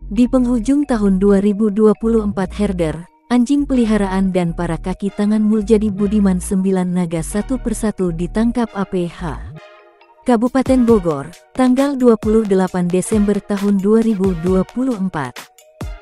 Di penghujung tahun 2024 herder, anjing peliharaan dan para kaki tangan Muljadi Budiman 9 naga satu persatu ditangkap APH. Kabupaten Bogor, tanggal 28 Desember tahun 2024.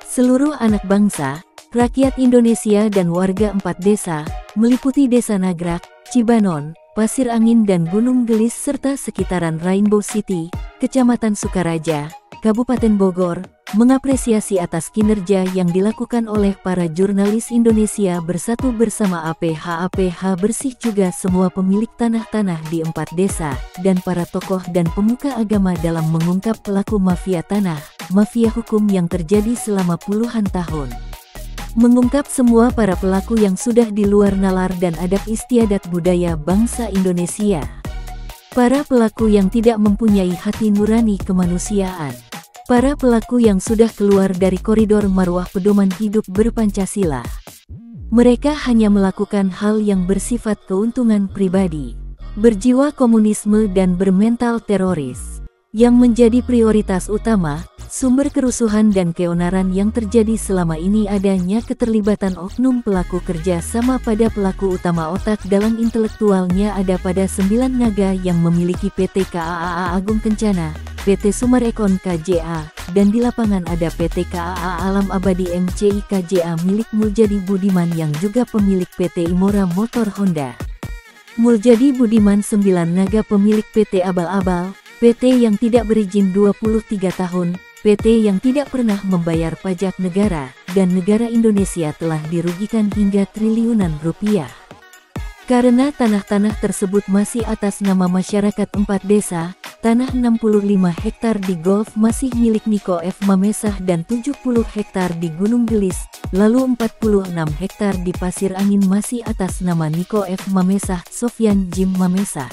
Seluruh anak bangsa, rakyat Indonesia dan warga 4 desa, meliputi Desa Nagrak, Cibanon, Pasir Angin dan Gunung Gelis serta sekitaran Rainbow City, Kecamatan Sukaraja, Kabupaten Bogor, mengapresiasi atas kinerja yang dilakukan oleh para jurnalis Indonesia bersatu bersama APH bersih juga semua pemilik tanah-tanah di 4 desa, dan para tokoh dan pemuka agama dalam mengungkap pelaku mafia tanah, mafia hukum yang terjadi selama puluhan tahun. Mengungkap semua para pelaku yang sudah di luar nalar dan adat istiadat budaya bangsa Indonesia. Para pelaku yang tidak mempunyai hati nurani kemanusiaan. Para pelaku yang sudah keluar dari koridor marwah pedoman hidup berpancasila. Mereka hanya melakukan hal yang bersifat keuntungan pribadi, berjiwa komunisme dan bermental teroris. Yang menjadi prioritas utama, sumber kerusuhan dan keonaran yang terjadi selama ini adanya keterlibatan oknum pelaku kerja sama pada pelaku utama. Otak dalam intelektualnya ada pada 9 naga yang memiliki PT KAA Agung Kencana, PT Sumarekon KJA, dan di lapangan ada PT KAA Alam Abadi MCI KJA milik Muljadi Budiman yang juga pemilik PT Imora Motor Honda. Muljadi Budiman 9 naga pemilik PT Abal-Abal, PT yang tidak berizin 23 tahun, PT yang tidak pernah membayar pajak negara, dan negara Indonesia telah dirugikan hingga triliunan rupiah. Karena tanah-tanah tersebut masih atas nama masyarakat 4 desa, tanah 65 hektar di Golf masih milik Niko F. Mamesah dan 70 hektar di Gunung Gelis, lalu 46 hektar di Pasir Angin masih atas nama Niko F. Mamesah, Sofyan Jim Mamesah.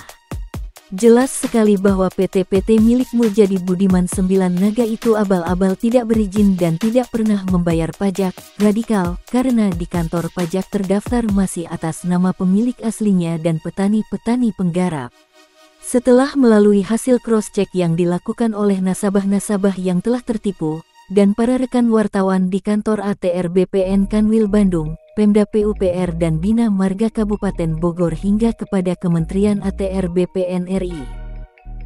Jelas sekali bahwa PT-PT milik Muljadi Budiman 9 naga itu abal-abal tidak berizin dan tidak pernah membayar pajak, radikal, karena di kantor pajak terdaftar masih atas nama pemilik aslinya dan petani-petani penggarap. Setelah melalui hasil cross-check yang dilakukan oleh nasabah-nasabah yang telah tertipu, dan para rekan wartawan di kantor ATR BPN Kanwil Bandung, Pemda PUPR dan Bina Marga Kabupaten Bogor hingga kepada Kementerian ATR BPN RI.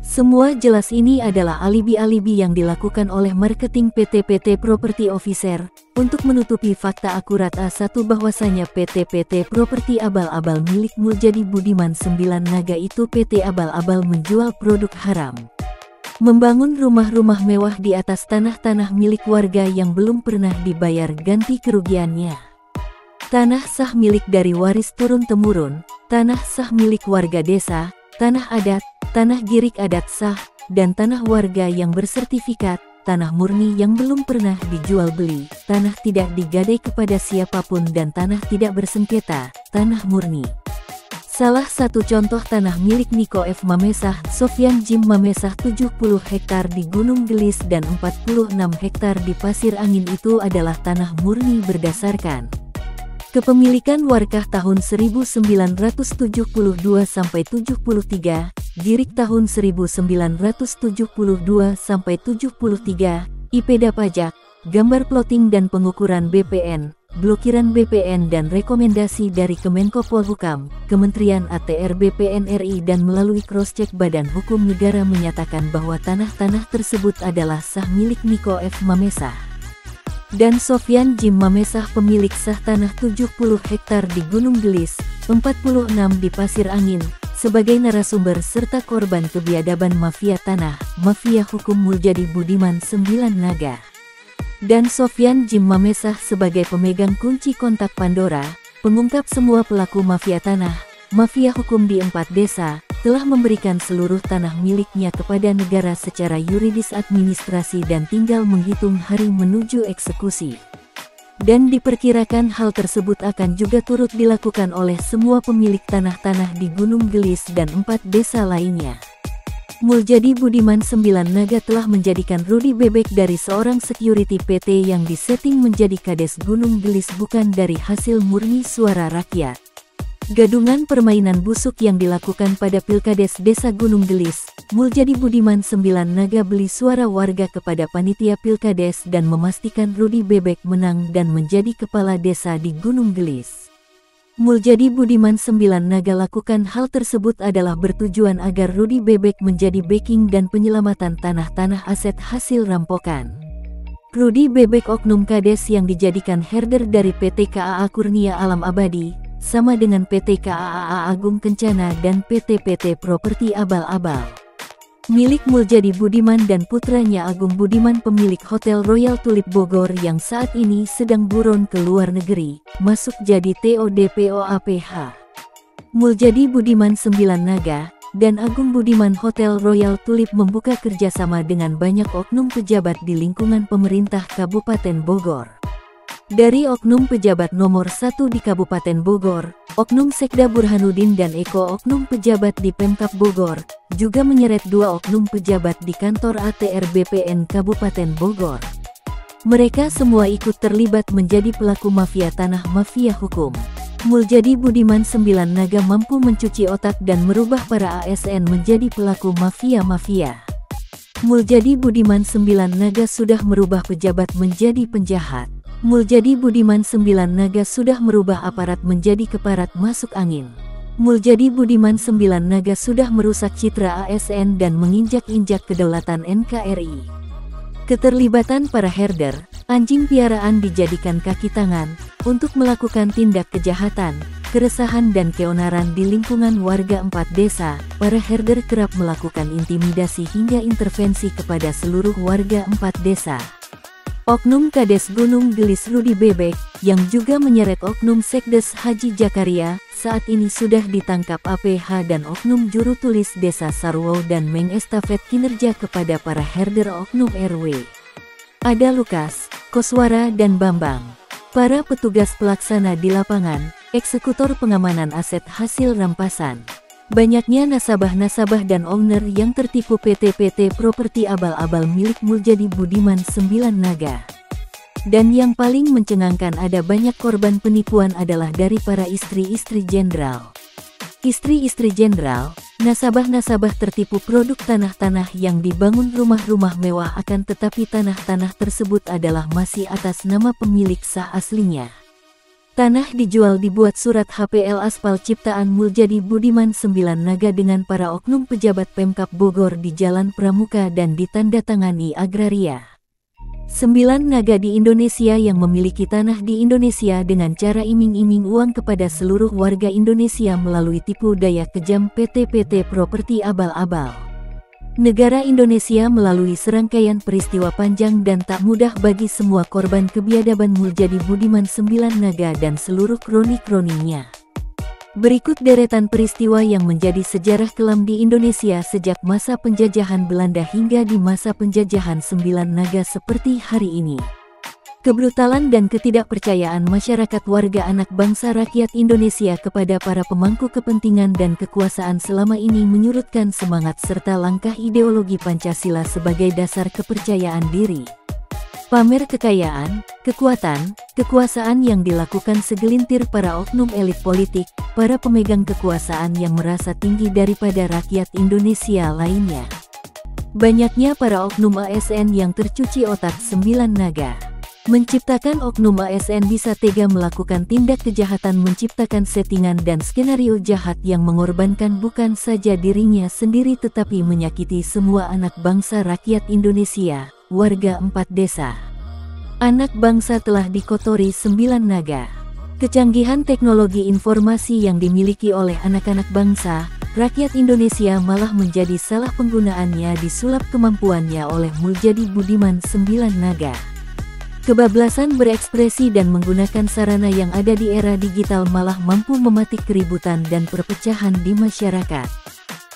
Semua jelas ini adalah alibi-alibi yang dilakukan oleh marketing PT Property Officer, untuk menutupi fakta akurat A1 bahwasanya PT Property Abal-Abal milik Muljadi Budiman 9 naga itu PT Abal-Abal menjual produk haram. Membangun rumah-rumah mewah di atas tanah-tanah milik warga yang belum pernah dibayar ganti kerugiannya. Tanah sah milik dari waris turun-temurun, tanah sah milik warga desa, tanah adat, tanah girik adat sah, dan tanah warga yang bersertifikat, tanah murni yang belum pernah dijual beli, tanah tidak digadai kepada siapapun dan tanah tidak bersengketa, tanah murni. Salah satu contoh tanah milik Niko F. Mamesah, Sofyan Jim Mamesah 70 hektar di Gunung Gelis dan 46 hektar di Pasir Angin itu adalah tanah murni berdasarkan kepemilikan warkah tahun 1972 sampai 73, girik tahun 1972 sampai 73, IPDA pajak, gambar plotting dan pengukuran BPN, blokiran BPN dan rekomendasi dari Kemenko Polhukam, Kementerian ATR BPN RI dan melalui cross-check Badan Hukum Negara menyatakan bahwa tanah-tanah tersebut adalah sah milik Niko F. Mamesah dan Sofyan Jim Mamesah pemilik sah tanah 70 hektar di Gunung Gelis, 46 di Pasir Angin, sebagai narasumber serta korban kebiadaban mafia tanah, mafia hukum Muljadi Budiman 9 naga. Dan Sofyan Jim Mamesah sebagai pemegang kunci kontak Pandora, pengungkap semua pelaku mafia tanah, mafia hukum di 4 desa, telah memberikan seluruh tanah miliknya kepada negara secara yuridis administrasi dan tinggal menghitung hari menuju eksekusi. Dan diperkirakan hal tersebut akan juga turut dilakukan oleh semua pemilik tanah-tanah di Gunung Gelis dan 4 desa lainnya. Muljadi Budiman 9 naga telah menjadikan Rudi Bebek dari seorang security PT yang disetting menjadi Kades Gunung Gelis bukan dari hasil murni suara rakyat. Gadungan permainan busuk yang dilakukan pada Pilkades Desa Gunung Gelis, Muljadi Budiman 9 Naga beli suara warga kepada panitia Pilkades dan memastikan Rudi Bebek menang dan menjadi kepala desa di Gunung Gelis. Muljadi Budiman 9 Naga lakukan hal tersebut adalah bertujuan agar Rudi Bebek menjadi backing dan penyelamatan tanah-tanah aset hasil rampokan. Rudi Bebek oknum kades yang dijadikan herder dari PT KAA Kurnia Alam Abadi, sama dengan PT KAA Agung Kencana dan PT Properti Abal-Abal. Milik Muljadi Budiman dan putranya Agung Budiman pemilik Hotel Royal Tulip Bogor yang saat ini sedang buron ke luar negeri, masuk jadi TODPOAPH. Muljadi Budiman 9 Naga dan Agung Budiman Hotel Royal Tulip membuka kerjasama dengan banyak oknum pejabat di lingkungan pemerintah Kabupaten Bogor. Dari oknum pejabat nomor 1 di Kabupaten Bogor, oknum Sekda Burhanuddin dan Eko oknum pejabat di Pemkab Bogor, juga menyeret 2 oknum pejabat di kantor ATR BPN Kabupaten Bogor. Mereka semua ikut terlibat menjadi pelaku mafia tanah mafia hukum. Muljadi Budiman 9 Naga mampu mencuci otak dan merubah para ASN menjadi pelaku mafia-mafia. Muljadi Budiman 9 Naga sudah merubah pejabat menjadi penjahat. Muljadi Budiman 9 Naga sudah merubah aparat menjadi keparat masuk angin. Muljadi Budiman 9 Naga sudah merusak citra ASN dan menginjak-injak kedaulatan NKRI. Keterlibatan para herder, anjing piaraan dijadikan kaki tangan, untuk melakukan tindak kejahatan, keresahan dan keonaran di lingkungan warga 4 desa. Para herder kerap melakukan intimidasi hingga intervensi kepada seluruh warga 4 desa. Oknum Kades Gunung Gelis Rudi Bebek, yang juga menyeret oknum Sekdes Haji Jakaria, saat ini sudah ditangkap APH dan oknum juru tulis Desa Sarwo dan mengestafet kinerja kepada para herder oknum RW. Ada Lukas, Koswara dan Bambang. Para petugas pelaksana di lapangan, eksekutor pengamanan aset hasil rampasan. Banyaknya nasabah-nasabah dan owner yang tertipu PT Properti Abal-Abal milik Muljadi Budiman 9 Naga. Dan yang paling mencengangkan ada banyak korban penipuan adalah dari para istri-istri jenderal. Istri-istri jenderal, nasabah-nasabah tertipu produk tanah-tanah yang dibangun rumah-rumah mewah akan tetapi tanah-tanah tersebut adalah masih atas nama pemilik sah aslinya. Tanah dijual dibuat surat HPL aspal ciptaan Muljadi Budiman 9 Naga dengan para oknum pejabat Pemkab Bogor di Jalan Pramuka dan ditandatangani Agraria. 9 Naga di Indonesia yang memiliki tanah di Indonesia dengan cara iming-iming uang kepada seluruh warga Indonesia melalui tipu daya kejam PT Properti Abal-Abal. Negara Indonesia melalui serangkaian peristiwa panjang dan tak mudah bagi semua korban kebiadaban Muljadi Budiman 9 Naga dan seluruh kroni-kroninya. Berikut deretan peristiwa yang menjadi sejarah kelam di Indonesia sejak masa penjajahan Belanda hingga di masa penjajahan 9 Naga seperti hari ini. Kebrutalan dan ketidakpercayaan masyarakat warga anak bangsa rakyat Indonesia kepada para pemangku kepentingan dan kekuasaan selama ini menyurutkan semangat serta langkah ideologi Pancasila sebagai dasar kepercayaan diri. Pamer kekayaan, kekuatan, kekuasaan yang dilakukan segelintir para oknum elit politik, para pemegang kekuasaan yang merasa tinggi daripada rakyat Indonesia lainnya. Banyaknya para oknum ASN yang tercuci otak 9 Naga. Menciptakan oknum ASN bisa tega melakukan tindak kejahatan menciptakan settingan dan skenario jahat yang mengorbankan bukan saja dirinya sendiri tetapi menyakiti semua anak bangsa rakyat Indonesia, warga 4 desa. Anak bangsa telah dikotori 9 Naga. Kecanggihan teknologi informasi yang dimiliki oleh anak-anak bangsa, rakyat Indonesia malah menjadi salah penggunaannya disulap kemampuannya oleh Muljadi Budiman 9 Naga. Kebablasan berekspresi dan menggunakan sarana yang ada di era digital malah mampu mematik keributan dan perpecahan di masyarakat.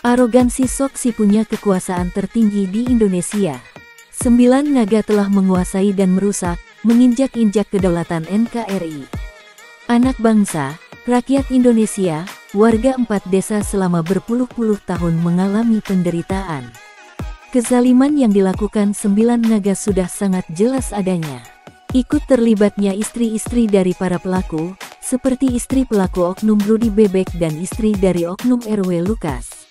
Arogansi sok si punya kekuasaan tertinggi di Indonesia. 9 Naga telah menguasai dan merusak, menginjak-injak kedaulatan NKRI. Anak bangsa, rakyat Indonesia, warga 4 desa selama berpuluh-puluh tahun mengalami penderitaan. Kezaliman yang dilakukan 9 Naga sudah sangat jelas adanya. Ikut terlibatnya istri-istri dari para pelaku, seperti istri pelaku oknum Rudy Bebek dan istri dari oknum RW Lukas.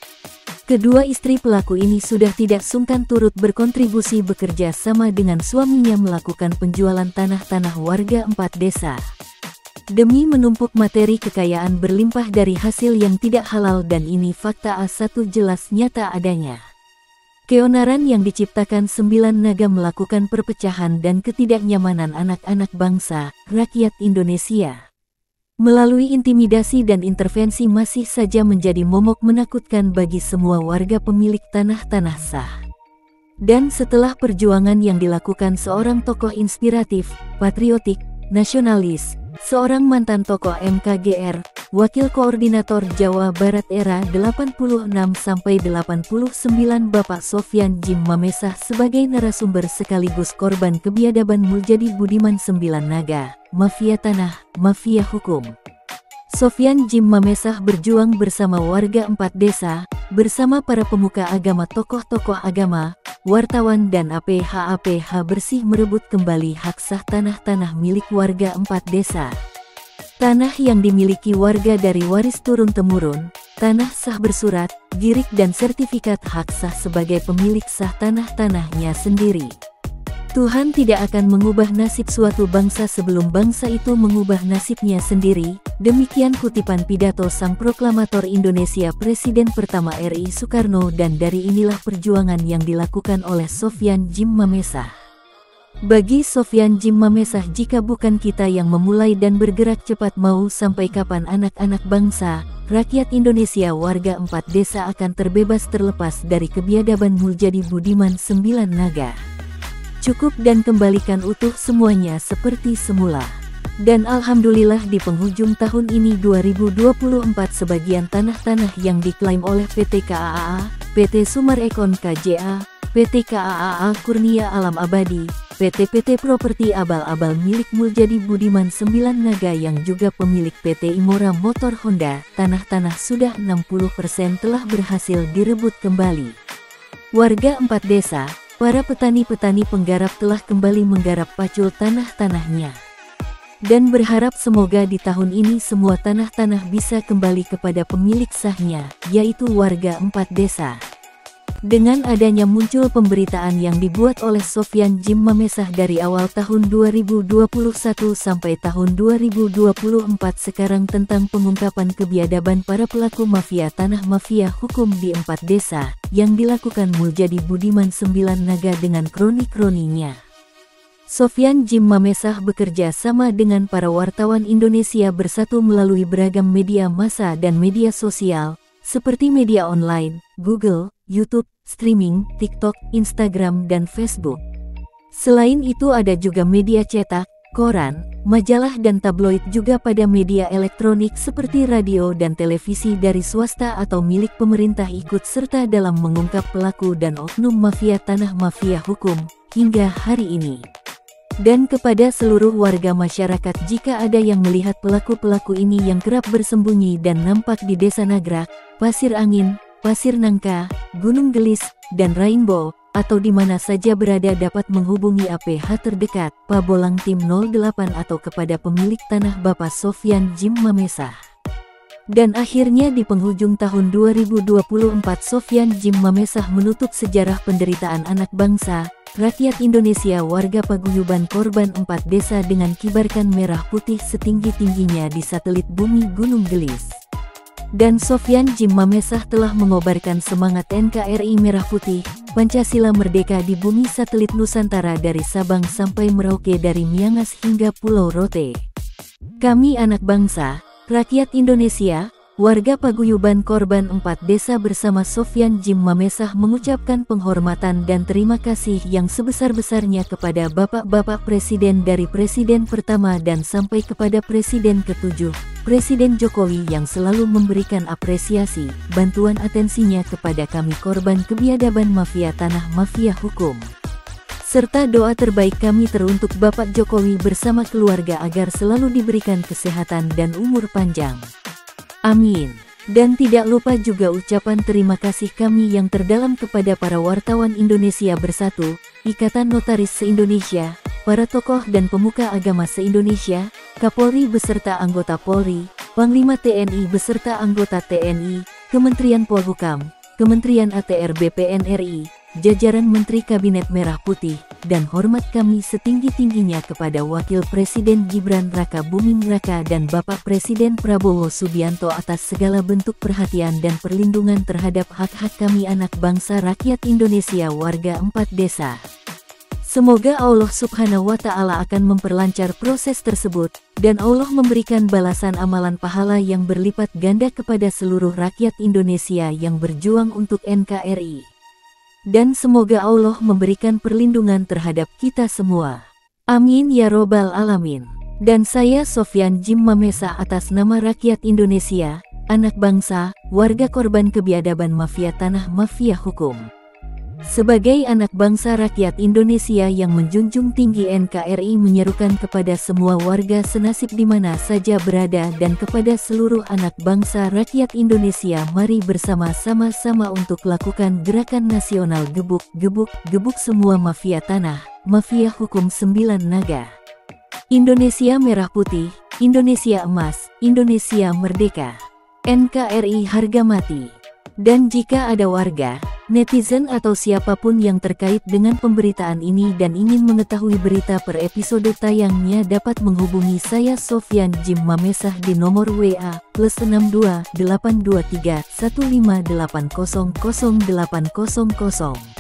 Kedua istri pelaku ini sudah tidak sungkan turut berkontribusi bekerja sama dengan suaminya melakukan penjualan tanah-tanah warga 4 desa. Demi menumpuk materi kekayaan berlimpah dari hasil yang tidak halal, dan ini fakta A1 jelas nyata adanya. Keonaran yang diciptakan 9 naga melakukan perpecahan dan ketidaknyamanan anak-anak bangsa, rakyat Indonesia. Melalui intimidasi dan intervensi masih saja menjadi momok menakutkan bagi semua warga pemilik tanah-tanah sah. Dan setelah perjuangan yang dilakukan seorang tokoh inspiratif, patriotik, nasionalis, seorang mantan tokoh MKGR, Wakil Koordinator Jawa Barat era 86-89 Bapak Sofyan Djim Mamesah sebagai narasumber sekaligus korban kebiadaban Muljadi Budiman 9 Naga, mafia tanah, mafia hukum. Sofyan Djim Mamesah berjuang bersama warga 4 desa, bersama para pemuka agama, tokoh-tokoh agama, wartawan dan APH bersih merebut kembali hak sah tanah-tanah milik warga 4 desa. Tanah yang dimiliki warga dari waris turun-temurun, tanah sah bersurat, girik dan sertifikat hak sah sebagai pemilik sah tanah-tanahnya sendiri. Tuhan tidak akan mengubah nasib suatu bangsa sebelum bangsa itu mengubah nasibnya sendiri. Demikian kutipan pidato Sang Proklamator Indonesia Presiden pertama RI Soekarno, dan dari inilah perjuangan yang dilakukan oleh Sofyan Djim Mamesah. Bagi Sofyan Djim Mamesah, jika bukan kita yang memulai dan bergerak cepat, mau sampai kapan anak-anak bangsa, rakyat Indonesia, warga 4 desa akan terbebas terlepas dari kebiadaban Muljadi Budiman 9 Naga. Cukup dan kembalikan utuh semuanya seperti semula. Dan alhamdulillah di penghujung tahun ini 2024 sebagian tanah-tanah yang diklaim oleh PT KAA, PT Sumarekon KJA, PT KAA Kurnia Alam Abadi, PT Properti Abal-Abal milik Muljadi Budiman 9 Naga yang juga pemilik PT Imora Motor Honda, tanah-tanah sudah 60% telah berhasil direbut kembali. Warga 4 desa, para petani-petani penggarap telah kembali menggarap pacul tanah-tanahnya. Dan berharap semoga di tahun ini semua tanah-tanah bisa kembali kepada pemilik sahnya, yaitu warga 4 desa. Dengan adanya muncul pemberitaan yang dibuat oleh Sofyan Djim Mamesah dari awal tahun 2021 sampai tahun 2024 sekarang tentang pengungkapan kebiadaban para pelaku mafia tanah, mafia hukum di 4 desa, yang dilakukan Muljadi Budiman 9 Naga dengan kroni-kroninya. Sofyan Djim Mamesah bekerja sama dengan para wartawan Indonesia Bersatu melalui beragam media massa dan media sosial, seperti media online, Google, YouTube, streaming, TikTok, Instagram, dan Facebook. Selain itu ada juga media cetak, koran, majalah dan tabloid, juga pada media elektronik seperti radio dan televisi dari swasta atau milik pemerintah ikut serta dalam mengungkap pelaku dan oknum mafia tanah, mafia hukum, hingga hari ini. Dan kepada seluruh warga masyarakat, jika ada yang melihat pelaku-pelaku ini yang kerap bersembunyi dan nampak di Desa Nagrak, Pasir Angin, Pasir Nangka, Gunung Gelis, dan Rainbow, atau di mana saja berada dapat menghubungi APH terdekat, Pabolang Tim 08 atau kepada pemilik tanah Bapak Sofyan Djim Mamesah. Dan akhirnya di penghujung tahun 2024 Sofyan Djim Mamesah menutup sejarah penderitaan anak bangsa, rakyat Indonesia, warga paguyuban korban 4 desa dengan kibarkan merah putih setinggi-tingginya di satelit bumi Gunung Gelis. Dan Sofyan Djim Mamesah telah mengobarkan semangat NKRI Merah Putih, Pancasila Merdeka di bumi satelit Nusantara dari Sabang sampai Merauke, dari Miangas hingga Pulau Rote. Kami anak bangsa, rakyat Indonesia, warga paguyuban korban 4 desa bersama Sofyan Djim Mamesah mengucapkan penghormatan dan terima kasih yang sebesar-besarnya kepada Bapak-Bapak Presiden dari Presiden pertama dan sampai kepada Presiden ke-7, Presiden Jokowi, yang selalu memberikan apresiasi, bantuan, atensinya kepada kami korban kebiadaban mafia tanah, mafia hukum. Serta doa terbaik kami teruntuk Bapak Jokowi bersama keluarga agar selalu diberikan kesehatan dan umur panjang. Amin. Dan tidak lupa juga ucapan terima kasih kami yang terdalam kepada para wartawan Indonesia Bersatu, Ikatan Notaris se-Indonesia, para tokoh dan pemuka agama se-Indonesia, Kapolri beserta anggota Polri, Panglima TNI beserta anggota TNI, Kementerian Polhukam, Kementerian ATR BPN RI, jajaran Menteri Kabinet Merah Putih, dan hormat kami setinggi-tingginya kepada Wakil Presiden Gibran Raka Buming Raka dan Bapak Presiden Prabowo Subianto atas segala bentuk perhatian dan perlindungan terhadap hak-hak kami anak bangsa rakyat Indonesia warga 4 desa. Semoga Allah Subhanahu wa Ta'ala akan memperlancar proses tersebut, dan Allah memberikan balasan amalan pahala yang berlipat ganda kepada seluruh rakyat Indonesia yang berjuang untuk NKRI. Dan semoga Allah memberikan perlindungan terhadap kita semua. Amin ya robbal alamin. Dan saya Sofyan Jim Mamesa atas nama rakyat Indonesia, anak bangsa, warga korban kebiadaban mafia tanah mafia hukum. Sebagai anak bangsa rakyat Indonesia yang menjunjung tinggi NKRI menyerukan kepada semua warga senasib di mana saja berada dan kepada seluruh anak bangsa rakyat Indonesia, mari bersama-sama untuk lakukan gerakan nasional gebuk semua mafia tanah, mafia hukum 9 naga. Indonesia merah putih, Indonesia emas, Indonesia merdeka. NKRI harga mati. Dan jika ada warga, netizen atau siapapun yang terkait dengan pemberitaan ini dan ingin mengetahui berita per episode tayangnya dapat menghubungi saya Sofyan Jim Mamesah di nomor WA +62 823 15800 800.